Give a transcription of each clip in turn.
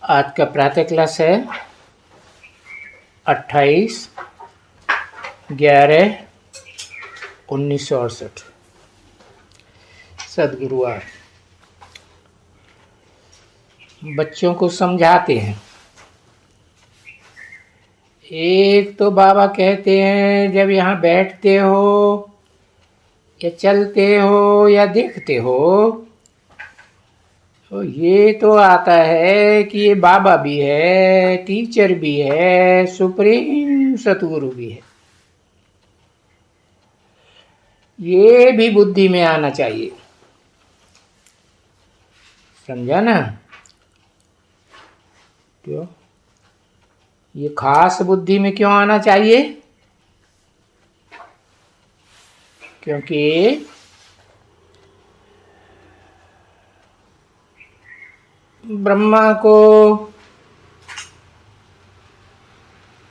आज का प्रातः क्लास है 28/11/1968। सदगुरुवार। बच्चों को समझाते हैं। एक तो बाबा कहते हैं जब यहाँ बैठते हो या चलते हो या देखते हो तो ये तो आता है कि ये बाबा भी है, टीचर भी है, सुप्रीम सतगुरु भी है। ये भी बुद्धि में आना चाहिए। समझा ना? क्यों? ये खास बुद्धि में क्यों आना चाहिए? क्योंकि ब्रह्मा को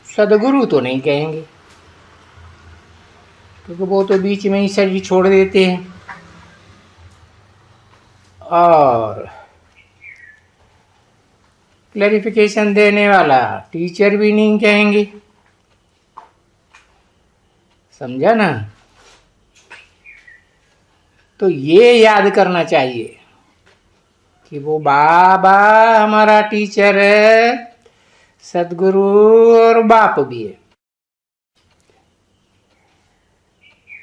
सदगुरु तो नहीं कहेंगे, क्योंकि वो तो बीच में ही शरीर छोड़ देते हैं। और क्लैरिफिकेशन देने वाला टीचर भी नहीं कहेंगे। समझा ना? तो ये याद करना चाहिए कि वो बाबा हमारा टीचर है, सदगुरु और बाप भी है।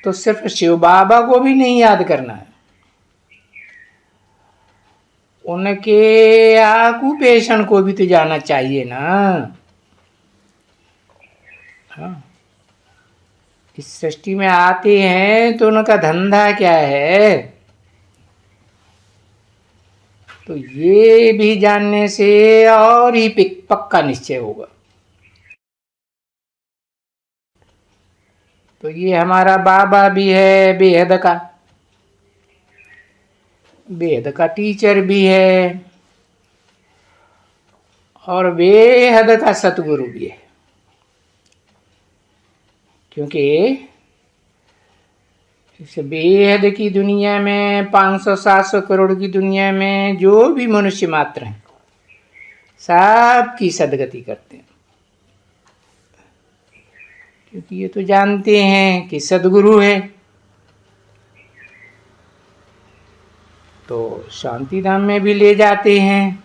तो सिर्फ शिव बाबा को भी नहीं याद करना है, उनके ऑक्यूपेशन को भी तो जाना चाहिए ना। हाँ, इस सृष्टि में आते हैं तो उनका धंधा क्या है, तो ये भी जानने से और ही पक्का निश्चय होगा। तो ये हमारा बाबा भी है, बेहद का टीचर भी है और बेहद का सतगुरु भी है। क्योंकि इस बेहद की दुनिया में 500-700 करोड़ की दुनिया में जो भी मनुष्य मात्र हैं सबकी सदगति करते हैं, क्योंकि ये तो जानते हैं कि सदगुरु है। तो शांति धाम में भी ले जाते हैं,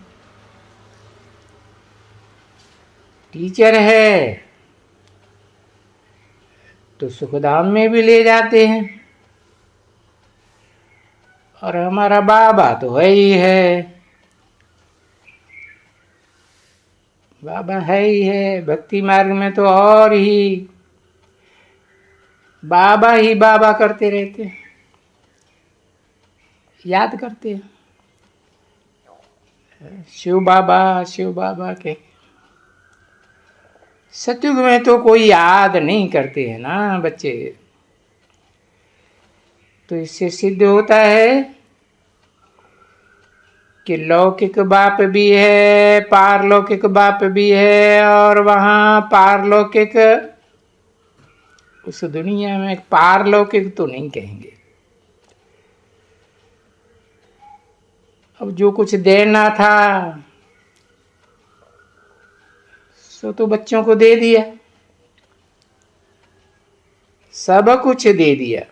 टीचर है तो सुखधाम में भी ले जाते हैं। और हमारा बाबा तो है ही है, बाबा है ही है। भक्ति मार्ग में तो और ही बाबा करते रहते हैं, याद करते हैं शिव बाबा के। सतयुग में तो कोई याद नहीं करते हैं ना बच्चे। तो इससे सिद्ध होता है कि लौकिक बाप भी है, पारलौकिक बाप भी है, और वहां पारलौकिक, उस दुनिया में पारलौकिक तो नहीं कहेंगे। अब जो कुछ देना था सो तो बच्चों को दे दिया, सब कुछ दे दिया।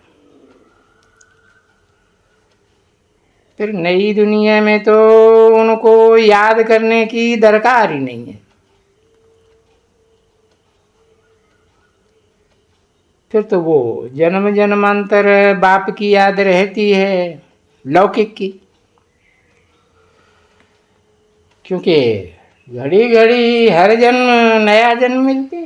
फिर नई दुनिया में तो उनको याद करने की दरकार ही नहीं है। फिर तो वो जन्म जन्मांतर बाप की याद रहती है, लौकिक की। क्योंकि घड़ी घड़ी हर जन्म नया जन्म मिलते।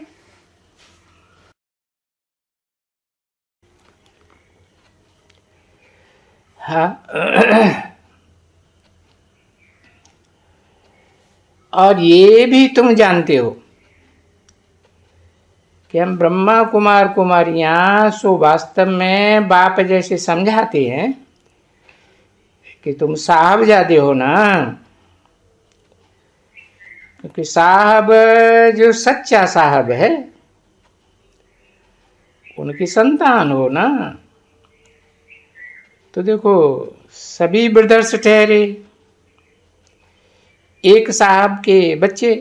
हाँ। और ये भी तुम जानते हो कि हम ब्रह्मा कुमार कुमारियां सो वास्तव में बाप जैसे समझाते हैं कि तुम साहबजादे हो ना। क्योंकि साहब जो सच्चा साहब है उनकी संतान हो ना। तो देखो सभी ब्रदर्स ठहरे, एक साहब के बच्चे,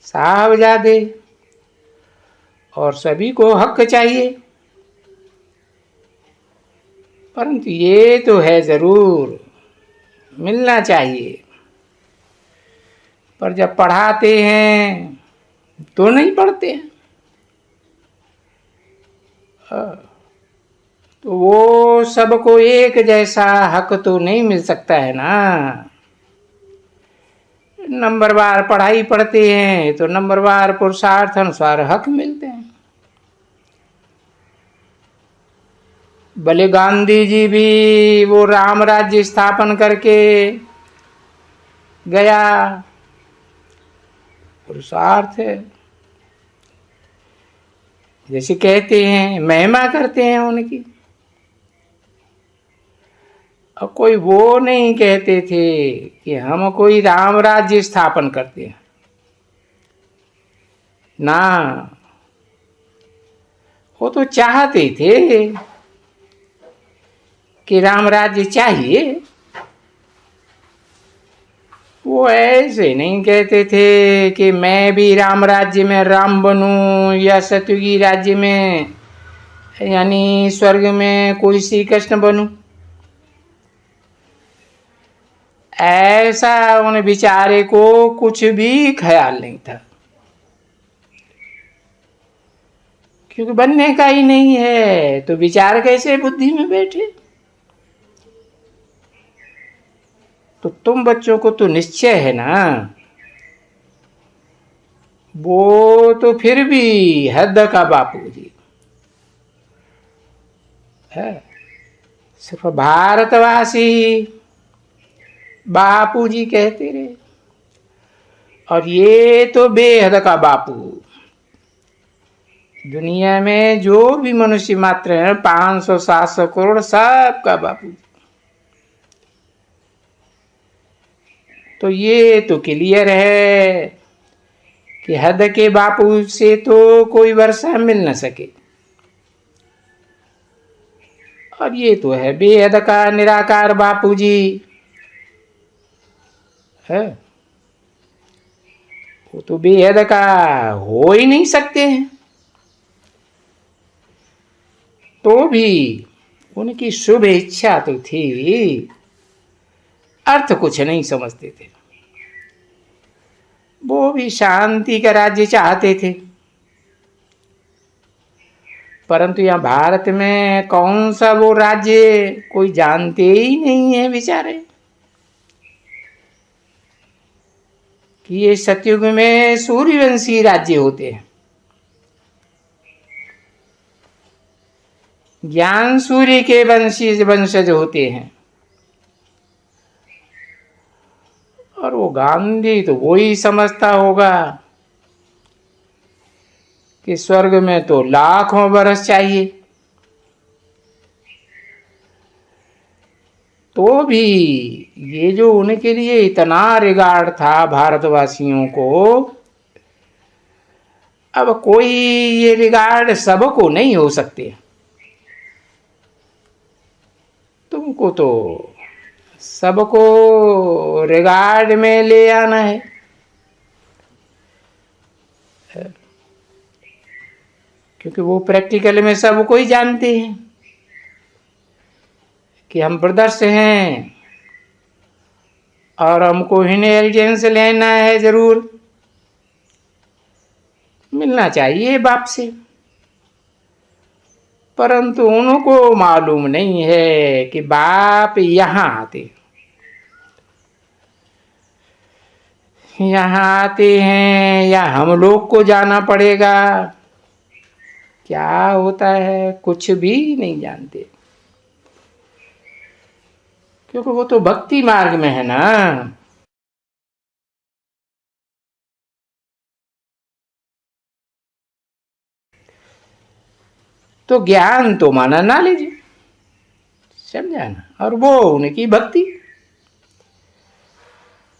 साहबजादे, और सभी को हक चाहिए। परंतु ये तो है जरूर मिलना चाहिए, पर जब पढ़ाते हैं तो नहीं पढ़ते हैं। तो वो सबको एक जैसा हक तो नहीं मिल सकता है ना। नंबरवार पढ़ाई पढ़ते हैं तो नंबरवार पुरुषार्थ अनुसार हक मिलते हैं। भले गांधी जी भी वो राम राज्य स्थापन करके गया, पुरुषार्थ है। जैसे कहते हैं महिमा करते हैं उनकी, और कोई वो नहीं कहते थे कि हम कोई राम राज्य स्थापन करते हैं ना। वो तो चाहते थे कि राम राज्य चाहिए। वो ऐसे नहीं कहते थे कि मैं भी राम राज्य में राम बनूं, या सतयुगी राज्य में यानी स्वर्ग में कोई श्री कृष्ण बनूं। ऐसा उन बेचारे को कुछ भी ख्याल नहीं था, क्योंकि बनने का ही नहीं है तो विचार कैसे बुद्धि में बैठे। तो तुम बच्चों को तो निश्चय है ना, वो तो फिर भी हद का बापू जी है। सिर्फ भारतवासी बापू जी कहते रहे, और ये तो बेहद का बापू। दुनिया में जो भी मनुष्य मात्र है 500-700 करोड़, सबका बापू। तो ये तो क्लियर है कि हद के बापू से तो कोई वर्षा मिल न सके, और ये तो है बेहद का निराकार बापू जी है। वो तो बेहद का हो ही नहीं सकते हैं। तो भी उनकी शुभ इच्छा तो थी, अर्थ कुछ नहीं समझते थे। वो भी शांति का राज्य चाहते थे, परंतु यहाँ भारत में कौन सा वो राज्य कोई जानते ही नहीं है बेचारे, कि ये सतयुग में सूर्यवंशी राज्य होते हैं। ज्ञान सूर्य के वंशज होते हैं। और वो गांधी तो वो ही समझता होगा कि स्वर्ग में तो लाखों बरस चाहिए। तो भी ये जो उनके लिए इतना रिगार्ड था भारतवासियों को, अब कोई ये रिगार्ड सबको नहीं हो सकते। तुमको तो सबको रिगार्ड में ले आना है। क्योंकि वो प्रैक्टिकल में सबको ही जानते हैं कि हम ब्रदर्स हैं और हमको इनहेरिटेंस लेना है, जरूर मिलना चाहिए बाप से। परंतु उनको मालूम नहीं है कि बाप यहाँ आते हैं या हम लोग को जाना पड़ेगा। क्या होता है कुछ भी नहीं जानते, क्योंकि वो तो भक्ति मार्ग में है ना। तो ज्ञान तो माना नॉलेज, समझा ना, और वो उनकी भक्ति।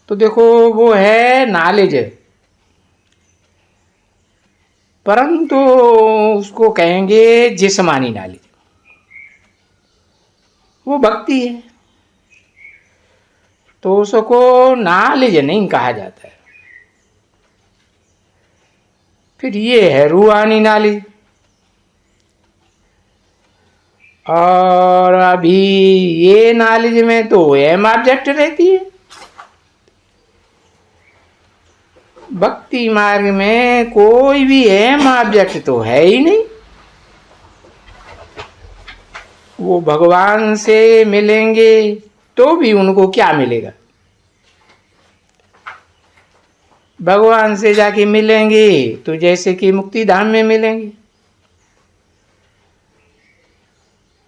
तो देखो वो है नॉलेज, परंतु उसको कहेंगे जिस्मानी नॉलेज, वो भक्ति है। तो उसको नॉलेज नहीं कहा जाता है। फिर ये है रूहानी नॉलेज। और अभी ये नॉलेज में तो एम ऑब्जेक्ट रहती है। भक्ति मार्ग में कोई भी एम ऑब्जेक्ट तो है ही नहीं। वो भगवान से मिलेंगे तो भी उनको क्या मिलेगा? भगवान से जाके मिलेंगे तो जैसे कि मुक्ति धाम में मिलेंगे,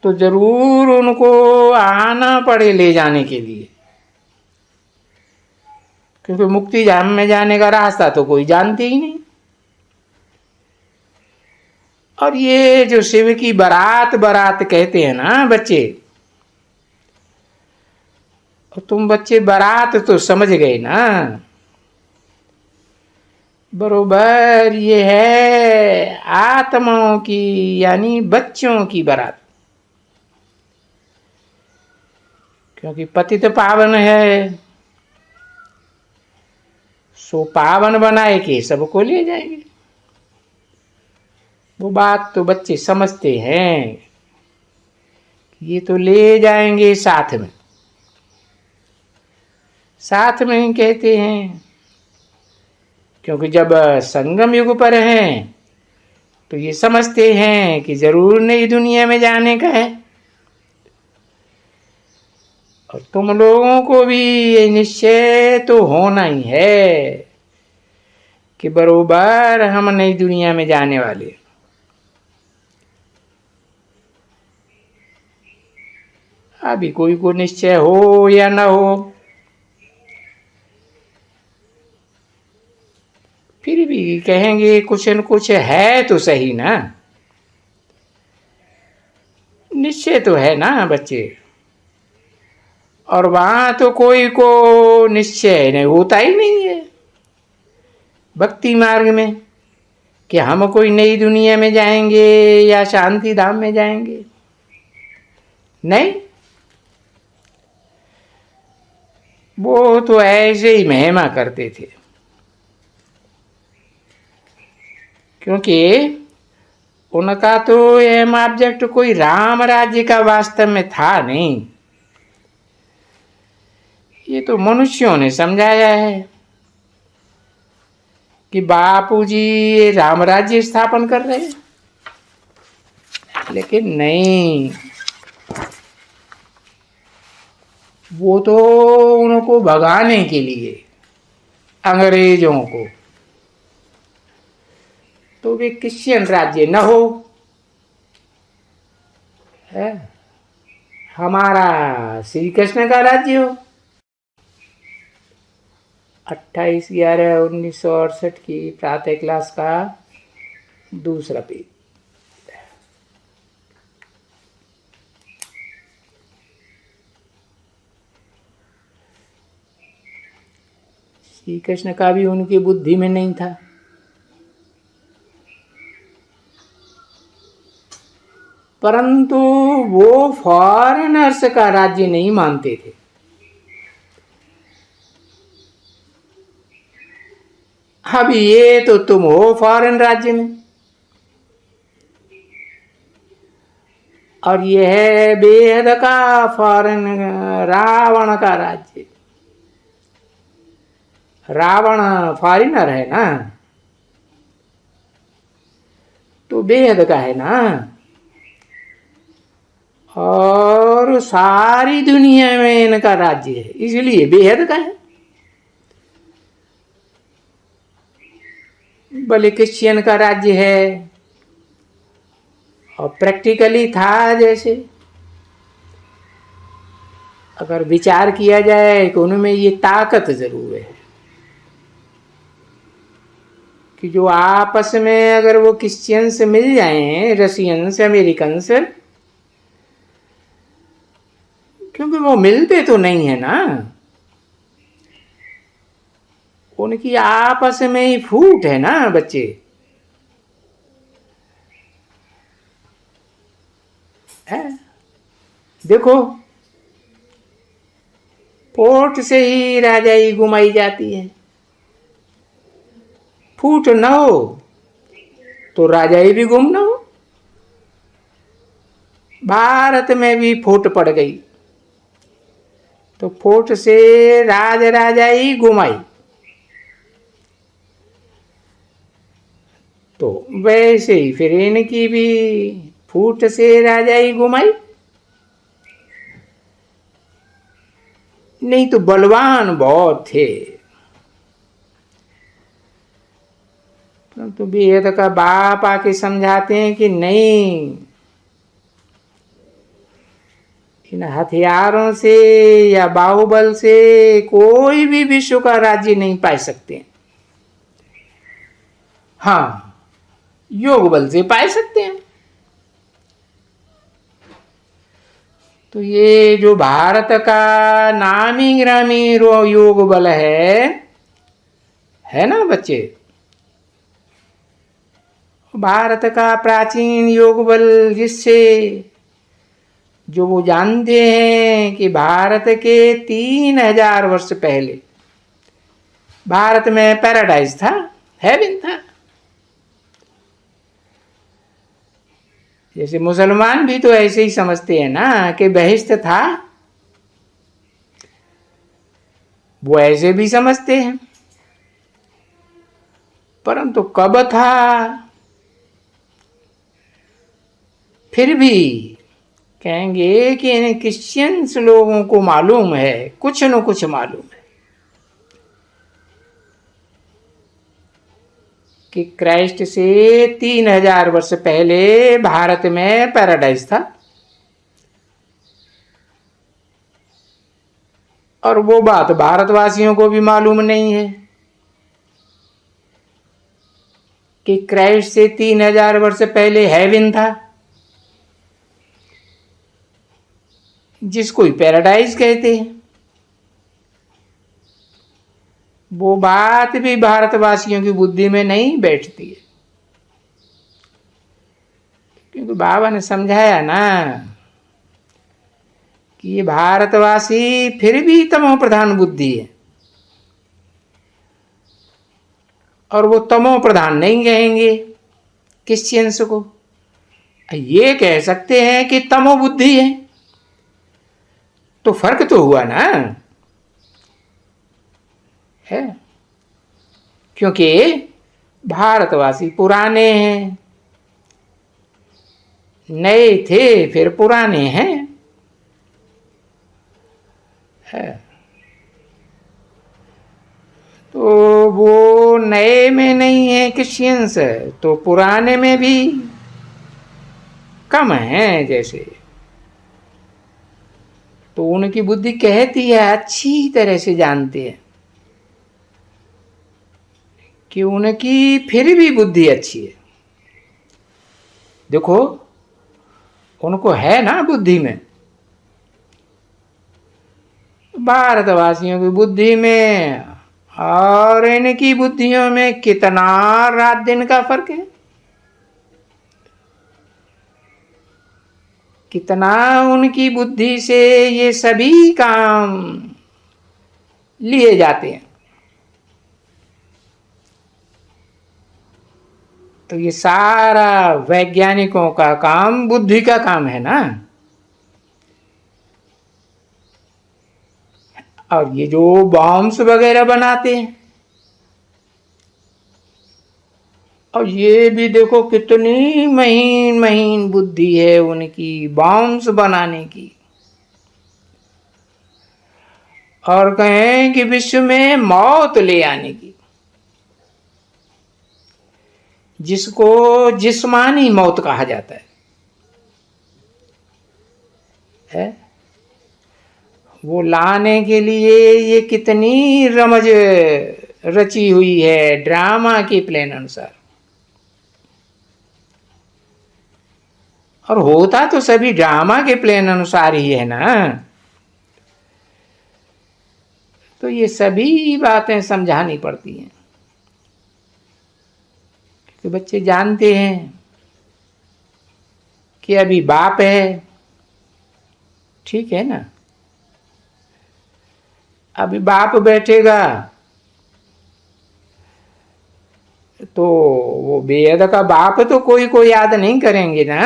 तो जरूर उनको आना पड़े ले जाने के लिए, क्योंकि मुक्ति धाम में जाने का रास्ता तो कोई जानते ही नहीं। और ये जो शिव की बारात बारात कहते हैं ना बच्चे, तुम बच्चे बारात तो समझ गए ना? बरोबर ये है आत्माओं की, यानी बच्चों की बारात। क्योंकि पतित पावन है, सो पावन बनाए के सबको ले जाएंगे। वो बात तो बच्चे समझते हैं, ये तो ले जाएंगे साथ में। साथ में ही कहते हैं, क्योंकि जब संगम युग पर हैं तो ये समझते हैं कि जरूर नई दुनिया में जाने का है। और तुम लोगों को भी ये निश्चय तो होना ही है कि बरोबर हम नई दुनिया में जाने वाले। अभी कोई को निश्चय हो या ना हो, फिर भी कहेंगे कुछ न कुछ है तो सही ना। निश्चय तो है ना बच्चे। और वहां तो कोई को निश्चय नहीं होता ही नहीं है भक्ति मार्ग में कि हम कोई नई दुनिया में जाएंगे या शांति धाम में जाएंगे। नहीं, वो तो ऐसे ही महिमा करते थे, क्योंकि उनका तो एम ऑब्जेक्ट कोई राम राज्य का वास्तव में था नहीं। ये तो मनुष्यों ने समझाया है कि बापूजी राम राज्य स्थापन कर रहे हैं, लेकिन नहीं, वो तो उनको भगाने के लिए अंग्रेजों को, तो वे क्रिश्चियन राज्य न हो है, हमारा श्री कृष्ण का राज्य हो। 28/11/1968 की प्रातः क्लास का दूसरा पेज। श्री कृष्ण का भी उनकी बुद्धि में नहीं था। परंतु वो फॉरेनर्स का राज्य नहीं मानते थे। अब ये तो तुम हो फॉरेन राज्य में, और ये है बेहद का फॉरेन रावण का राज्य। रावण फॉरेनर है ना, तो बेहद का है ना, और सारी दुनिया में इनका राज्य है, इसलिए बेहद का है। भले क्रिश्चियन का राज्य है, और प्रैक्टिकली था जैसे, अगर विचार किया जाए कि उनमें ये ताकत जरूर है कि जो आपस में अगर वो क्रिश्चियन से मिल जाएं, रशियन से, अमेरिकन से, क्योंकि वो मिलते तो नहीं है ना, उनकी आपस में ही फूट है ना बच्चे। है देखो, फोर्ट से ही राजाई घुमाई जाती है। फूट न हो तो राजाई भी गुम न हो। भारत में भी फूट पड़ गई तो फोर्ट से राज राजाई घुमाई। तो वैसे ही फिर इनकी भी फूट से राजाई घुमाई। नहीं तो बलवान बहुत थे, तो बेहद का बाप आके समझाते हैं कि नहीं, इन हथियारों से या बाहुबल से कोई भी विश्व का राज्य नहीं पा सकते। हाँ, योग बल से पा सकते हैं। तो ये जो भारत का नामी ग्रामी योग बल है ना बच्चे, भारत का प्राचीन योग बल, जिससे जो वो जानते हैं कि भारत के 3000 वर्ष पहले भारत में पैराडाइज था, हेवन था। जैसे मुसलमान भी तो ऐसे ही समझते हैं ना कि बहिश्त था, वो ऐसे भी समझते हैं। परंतु कब था, फिर भी कहेंगे कि इन क्रिश्चियंस लोगों को मालूम है, कुछ न कुछ मालूम है कि क्राइस्ट से 3000 वर्ष पहले भारत में पैराडाइज था। और वो बात भारतवासियों को भी मालूम नहीं है कि क्राइस्ट से 3000 वर्ष पहले हेवन था, जिसको ही पैराडाइज कहते हैं। वो बात भी भारतवासियों की बुद्धि में नहीं बैठती है, क्योंकि बाबा ने समझाया ना कि ये भारतवासी फिर भी तमो प्रधान बुद्धि है, और वो तमो प्रधान नहीं कहेंगे क्रिश्चियंस को, ये कह सकते हैं कि तमो बुद्धि है। तो फर्क तो हुआ ना है, क्योंकि भारतवासी पुराने हैं, नए थे फिर पुराने हैं, है। तो वो नए में नहीं है क्रिश्चियंस, तो पुराने में भी कम है जैसे। तो उनकी बुद्धि कहती है, अच्छी तरह से जानते हैं कि उनकी फिर भी बुद्धि अच्छी है। देखो, उनको है ना बुद्धि में, भारतवासियों की बुद्धि में और इनकी बुद्धियों में कितना रात दिन का फर्क है, कितना उनकी बुद्धि से ये सभी काम लिए जाते हैं। तो ये सारा वैज्ञानिकों का काम बुद्धि का काम है ना। और ये जो बॉम्ब्स वगैरह बनाते हैं, और ये भी देखो कितनी महीन महीन बुद्धि है उनकी बॉम्ब्स बनाने की। और कहें कि विश्व में मौत ले आने की, जिसको जिस्मानी मौत कहा जाता है? वो लाने के लिए ये कितनी रमज रची हुई है ड्रामा के प्लान अनुसार। और होता तो सभी ड्रामा के प्लान अनुसार ही है ना। तो ये सभी बातें समझानी पड़ती हैं, क्योंकि बच्चे जानते हैं कि अभी बाप है, ठीक है ना, अभी बाप बैठेगा तो वो बेहद का बाप तो कोई को याद नहीं करेंगे ना,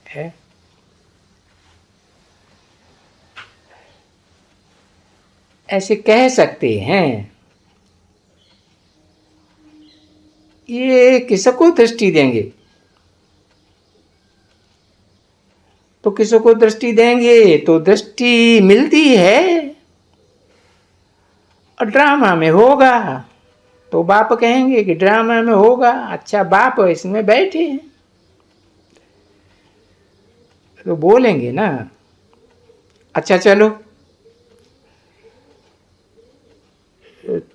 है? ऐसे कह सकते हैं। ये किसको दृष्टि देंगे? तो किसको दृष्टि देंगे? तो दृष्टि मिलती है और ड्रामा में होगा तो बाप कहेंगे कि ड्रामा में होगा, अच्छा बाप इसमें बैठे हैं तो बोलेंगे ना। अच्छा चलो,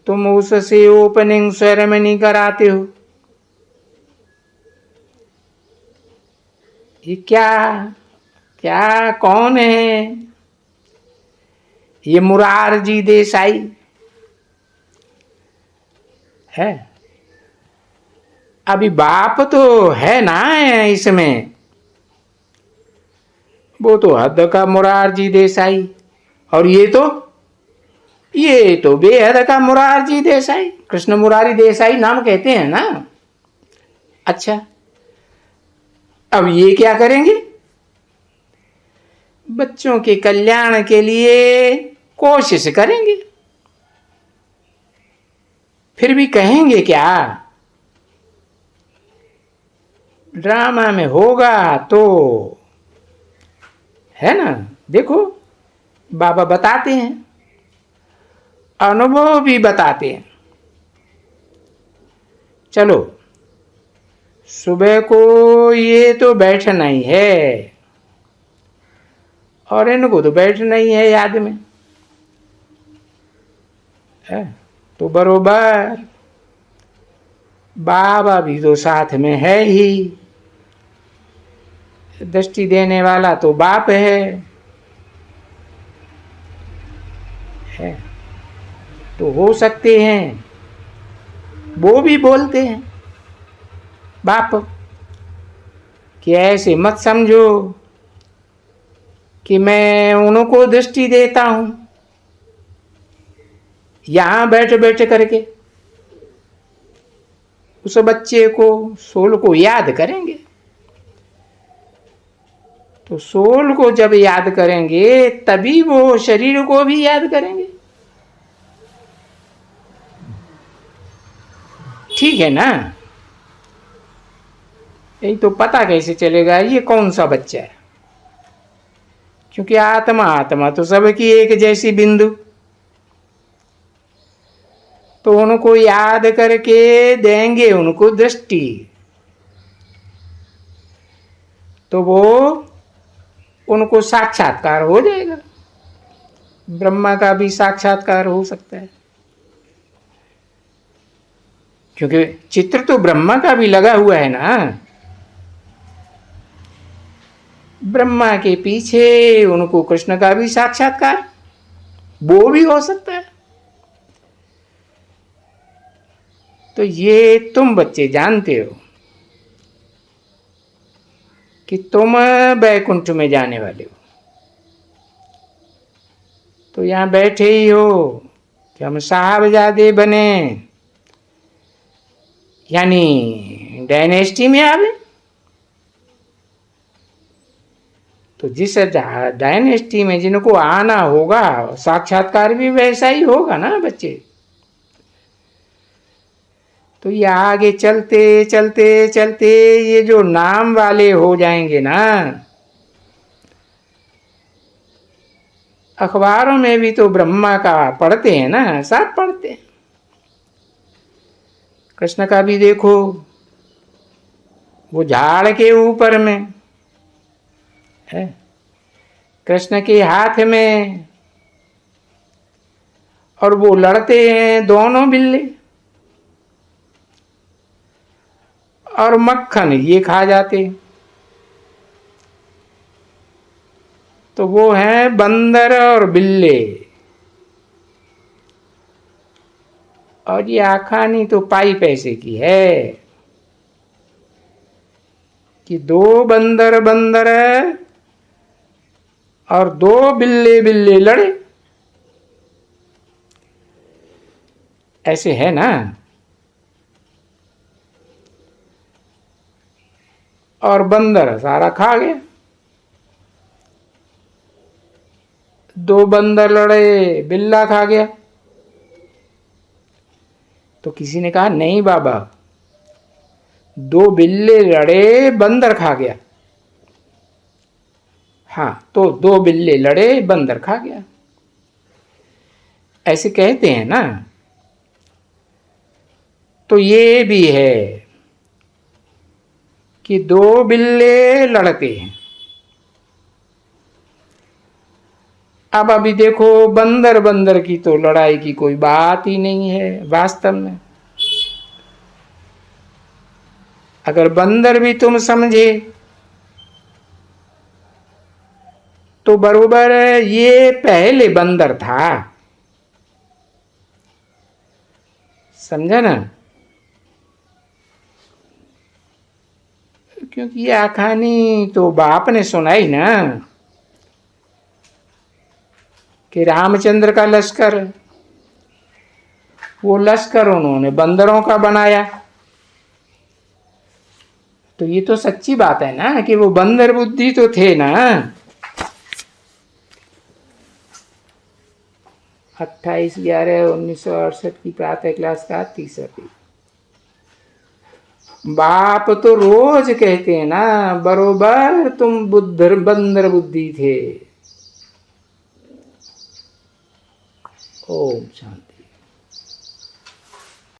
तुम उससे ओपनिंग सेरेमनी कराते हो, ये क्या क्या कौन है? ये मुरारजी देसाई है। अभी बाप तो है ना इसमें, वो तो हद का मुरारजी देसाई, और ये तो बेहद का मुरारजी देसाई, कृष्ण मुरारी देसाई नाम कहते हैं ना। अच्छा, अब ये क्या करेंगे? बच्चों के कल्याण के लिए कोशिश करेंगे, फिर भी कहेंगे क्या? ड्रामा में होगा तो है ना। देखो बाबा बताते हैं, अनुभव भी बताते हैं। चलो, सुबह को ये तो बैठना ही है और इनको तो बैठना ही है याद में, है? तो बरोबर बाबा भी तो साथ में है ही, दृष्टि देने वाला तो बाप है। तो हो सकते हैं वो भी बोलते हैं बाप कि ऐसे मत समझो कि मैं उनको दृष्टि देता हूं, यहां बैठ बैठ करके उस बच्चे को सोल को याद करेंगे। तो सोल को जब याद करेंगे तभी वो शरीर को भी याद करेंगे, ठीक है ना। यही तो पता कैसे चलेगा ये कौन सा बच्चा है, क्योंकि आत्मा तो सबकी एक जैसी बिंदु, तो उनको याद करके देंगे उनको दृष्टि, तो वो उनको साक्षात्कार हो जाएगा। ब्रह्मा का भी साक्षात्कार हो सकता है, क्योंकि चित्र तो ब्रह्मा का भी लगा हुआ है ना। ब्रह्मा के पीछे उनको कृष्ण का भी साक्षात्कार वो भी हो सकता है। तो ये तुम बच्चे जानते हो कि तुम बैकुंठ में जाने वाले हो, तो यहां बैठे ही हो कि हम साहबजादे बने, यानी डायनेस्टी में आवे। तो जिस डायनेस्टी में जिनको आना होगा साक्षात्कार भी वैसा ही होगा ना बच्चे। तो ये आगे चलते चलते चलते ये जो नाम वाले हो जाएंगे ना, अखबारों में भी तो ब्रह्मा का पढ़ते हैं ना, सब पढ़ते हैं। कृष्ण का भी देखो, वो झाड़ के ऊपर में है, कृष्ण के हाथ में, और वो लड़ते हैं दोनों बिल्ले, और मक्खन ये खा जाते। तो वो है बंदर और बिल्ले, और ये आखानी तो पाई पैसे की है कि दो बंदर बंदर और दो बिल्ले बिल्ले लड़े। ऐसे है ना। और बंदर सारा खा गया। दो बंदर लड़े, बिल्ला खा गया। तो किसी ने कहा नहीं बाबा, दो बिल्ले लड़े, बंदर खा गया। हाँ, तो दो बिल्ले लड़े, बंदर खा गया, ऐसे कहते हैं ना। तो ये भी है कि दो बिल्ले लड़ते हैं। अब अभी देखो, बंदर बंदर की तो लड़ाई की कोई बात ही नहीं है वास्तव में। अगर बंदर भी तुम समझे तो बरोबर ये पहले बंदर था, समझा ना। क्योंकि ये कहानी तो बाप ने सुनाई ना, कि रामचंद्र का लश्कर, वो लश्कर उन्होंने बंदरों का बनाया। तो ये तो सच्ची बात है ना कि वो बंदर बुद्धि तो थे ना। 28/11/1968 की प्रातः क्लास का तीसरा पेज। बाप तो रोज कहते हैं ना, बरोबर तुम बंदर बुद्धि थे। ओम शांति।